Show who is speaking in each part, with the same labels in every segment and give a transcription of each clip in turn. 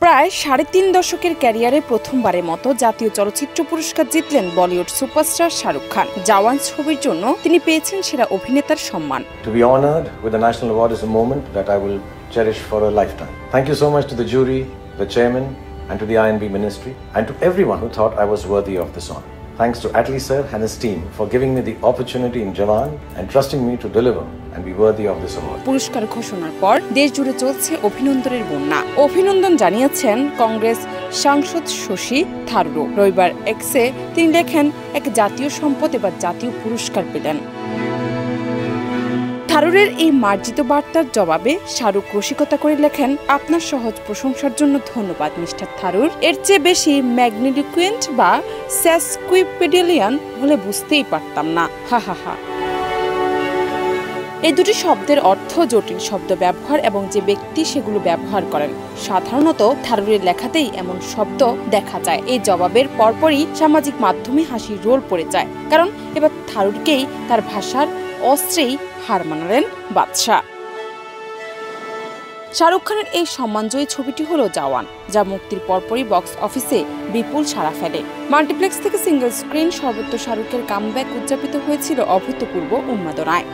Speaker 1: প্রায় ৩.৫ দশকের ক্যারিয়ারে প্রথমবারের মতো জাতীয় চলচ্চিত্র পুরস্কার জিতলেন বলিউড সুপারস্টার শাহরুখ খান। জওয়ান ছবির জন্য তিনি পেয়েছেন সেরা অভিনেতার সম্মান।
Speaker 2: To be honored with the national award is a moment that I will cherish for a lifetime. Thank you so much to the jury, the chairman, and to the INB ministry, and to everyone who thought I was worthy of this honor. Thanks to Atlee sir and his team for giving me the opportunity in Jawan and trusting me to deliver and be worthy of this award.
Speaker 1: পুরস্কার ঘোষণার পর দেশ জুড়ে চলছে অভিনন্দনের বন্যা। অভিনন্দন জানিয়েছেন কংগ্রেস সাংসদ শশী থারুর। রবিবার এক্সে তিনি লেখেন, এক জাতীয় সম্পদ এবার জাতীয় পুরস্কার পেলেন। থারুরের এই মার্জিত বার্তার জবাবে শাহরুখ রসিকতা করে লেখেন, আপনার সহজ প্রশংসার জন্য ধন্যবাদ মিস্টার থারুর। এর চেয়ে বেশি ম্যাগনিফিসেন্ট বা স্যাসকুইপেডিলিয়ান হলে বুঝতেই পারতাম না। হা হা হা। এই দুটি শব্দের অর্থ জটিল শব্দ ব্যবহার এবং যে ব্যক্তি সেগুলো ব্যবহার করেন। সাধারণত থারুরের লেখাতেই এমন শব্দ দেখা যায়। এই জবাবের পরপরই সামাজিক মাধ্যমে হাসির রোল পড়ে যায়, কারণ এবার থারুরকেই তার ভাষার অস্ত্রেই হার মানালেন বাদশা। শাহরুখ খানের এই সম্মানজয়ী ছবিটি হলো জওয়ান, যা মুক্তির পরপরই বক্স অফিসে বিপুল সাড়া ফেলে। মাল্টিপ্লেক্স থেকে সিঙ্গল স্ক্রিন সর্বত্র শাহরুখের কামব্যাক উদযাপিত হয়েছিল অভূতপূর্ব উন্মাদনায়।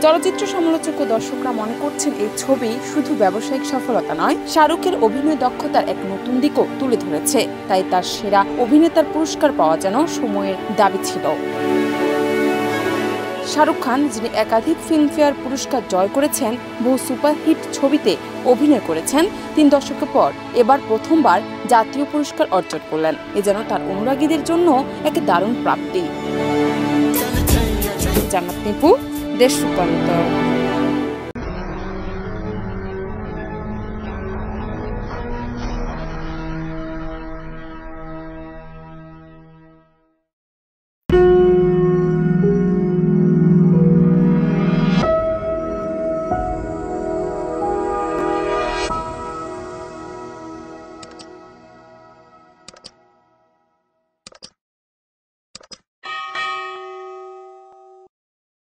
Speaker 1: চলচ্চিত্র সমালোচক ও দর্শকরা মনে করছেন, এই ছবি শুধু ব্যবসায়িক সফলতা নয়, শাহরুখের অভিনয় দক্ষতার এক নতুন দিকও তুলে ধরেছে। তাই তার সেরা অভিনেতার পুরস্কার পাওয়া যেন সময়ের দাবি ছিল। শাহরুখ খান, যিনি একাধিক ফিল্মফেয়ার পুরস্কার জয় করেছেন, বহু সুপারহিট ছবিতে অভিনয় করেছেন, ৩ দশক পর এবার প্রথমবার জাতীয় পুরস্কার অর্জন করলেন। এ যেন তার অনুরাগীদের জন্য এক দারুণ প্রাপ্তি। জান্নাত নিপু, দেশ রূপান্তর।